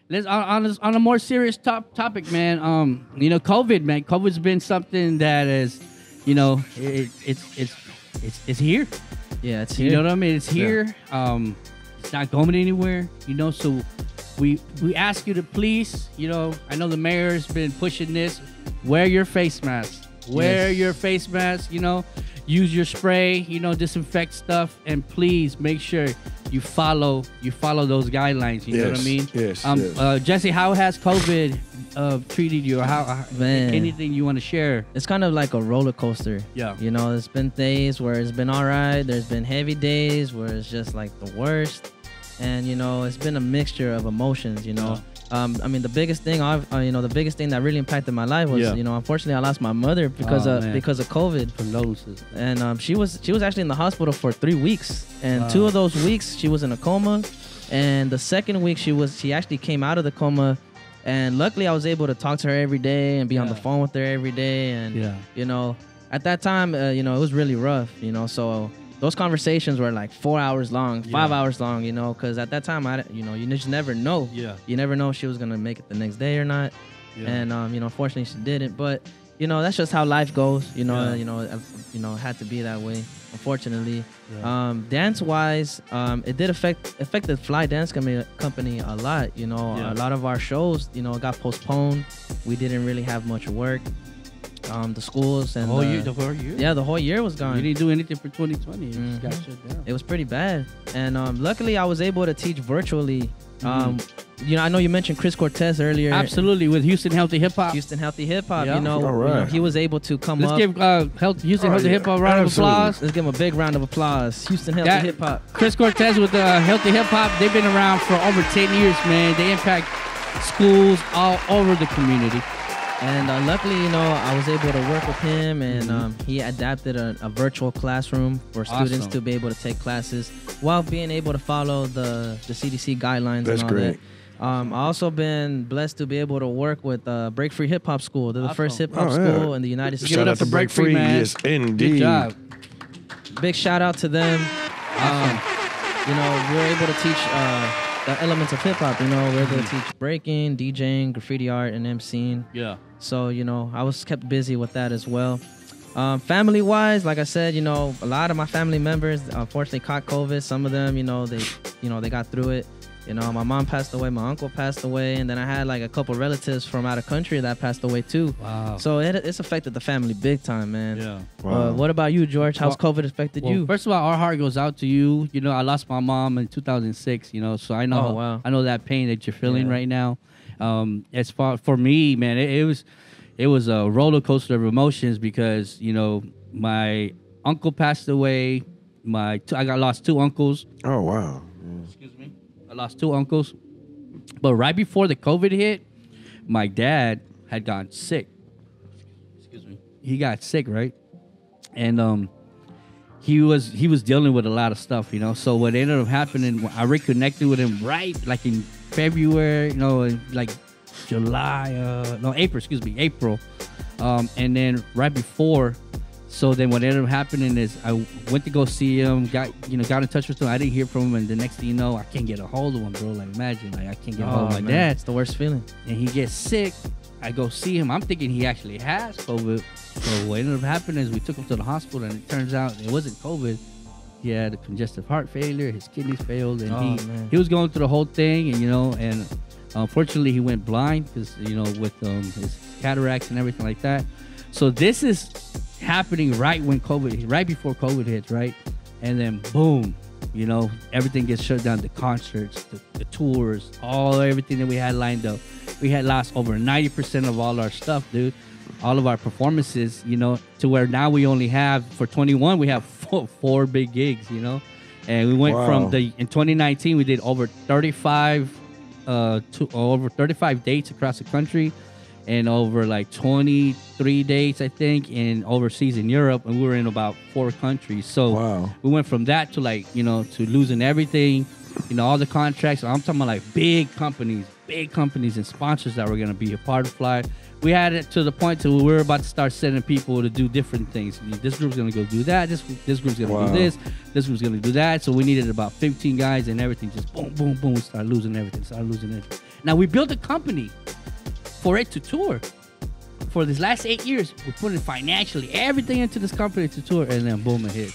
Let's on a more serious topic, man. COVID, man. COVID's been something that is, it's here. Yeah, it's here. You know what I mean? It's here. Yeah. It's not going anywhere. So we ask you to please. I know the mayor's been pushing this. Wear your face mask. Wear your face mask. Use your spray. Disinfect stuff, and please make sure you follow those guidelines. You know what I mean? Yes. Jesse, how has COVID treated you, or how anything you want to share? It's kind of like a roller coaster. Yeah. There's been days where it's been all right. There's been heavy days where it's just like the worst, and it's been a mixture of emotions. Yeah. The biggest thing the biggest thing that really impacted my life was, unfortunately I lost my mother because of COVID. Condolences. And she was actually in the hospital for 3 weeks, and 2 of those weeks she was in a coma, and the second week she actually came out of the coma, and luckily I was able to talk to her every day and be on the phone with her every day, and at that time it was really rough, so those conversations were like 4 hours long, 5 hours long, because at that time, you just never know. Yeah. You never know if she was going to make it the next day or not. Yeah. And, unfortunately she didn't. But, that's just how life goes. It had to be that way, unfortunately. Yeah. Dance-wise, it did affect the Fly Dance company a lot. A lot of our shows, got postponed. We didn't really have much work. The schools and the whole year. Yeah, the whole year was gone. You didn't do anything for 2020. It just got shut down. It was pretty bad. And luckily, I was able to teach virtually. I know you mentioned Chris Cortez earlier. Absolutely, with Houston Healthy Hip Hop. Houston Healthy Hip Hop. Yep. All right. He was able to come Let's up. give Houston Healthy Hip Hop a round of applause. Let's give him a big round of applause. Houston Healthy Hip Hop. Chris Cortez with Healthy Hip Hop. They've been around for over 10 years, man. They impact schools all over the community. And luckily, I was able to work with him, and he adapted a virtual classroom for students to be able to take classes while being able to follow the CDC guidelines. That's and all great. that. I also been blessed to be able to work with Break Free Hip Hop School. They're the first hip hop school in the United States. Shout out to Break Free, man. Yes, indeed. Good job. Big shout out to them. We were able to teach the elements of hip hop. We were able to teach breaking, DJing, graffiti art, and MCing. Yeah. So, I was kept busy with that as well. Family-wise, like I said, a lot of my family members unfortunately caught COVID. Some of them, they got through it. My mom passed away, my uncle passed away, and then I had like a couple relatives from out of country that passed away too. Wow. So it's affected the family big time, man. Yeah. Wow. What about you, George? How's COVID affected you? First of all, our heart goes out to you. I lost my mom in 2006, so I know I know that pain that you're feeling right now. As far for me, man, it was a roller coaster of emotions because my uncle passed away. I lost 2 uncles. Oh wow. Excuse me. I lost 2 uncles, but right before the COVID hit, my dad had gotten sick. Excuse me. He got sick, right? And he was dealing with a lot of stuff, So what ended up happening, I reconnected with him right like in February, like April. And then right before, so then what ended up happening is I went to go see him, got in touch with him. I didn't hear from him, and the next thing you know, I can't get a hold of him, bro. Like imagine, I can't get a hold of my dad. It's the worst feeling. And he gets sick. I go see him. I'm thinking he actually has COVID. So what ended up happening is we took him to the hospital, and it turns out it wasn't COVID. He had a congestive heart failure. His kidneys failed, and he was going through the whole thing, and unfortunately he went blind because with his cataracts and everything like that. So this is happening right before COVID hits, right? And then boom, everything gets shut down. The concerts, the tours, everything that we had lined up. We had lost over 90% of all our stuff, dude. All of our performances, to where now we only have, for 21, we have four big gigs, And we went from in 2019, we did over 35 dates across the country, and over like 23 dates, I think, in overseas in Europe, and we were in about 4 countries. So we went from that to to losing everything, all the contracts. I'm talking about like big companies and sponsors that were going to be a part of Fly. We had it to the point to where we were about to start sending people to do different things. This group's going to go do that. This group's going to do this. This group's going to do that. So we needed about 15 guys and everything. Just boom, boom, boom. We started losing everything. Now we built a company for it to tour. For these last 8 years, we're putting financially everything into this company to tour, and then boom, it hit.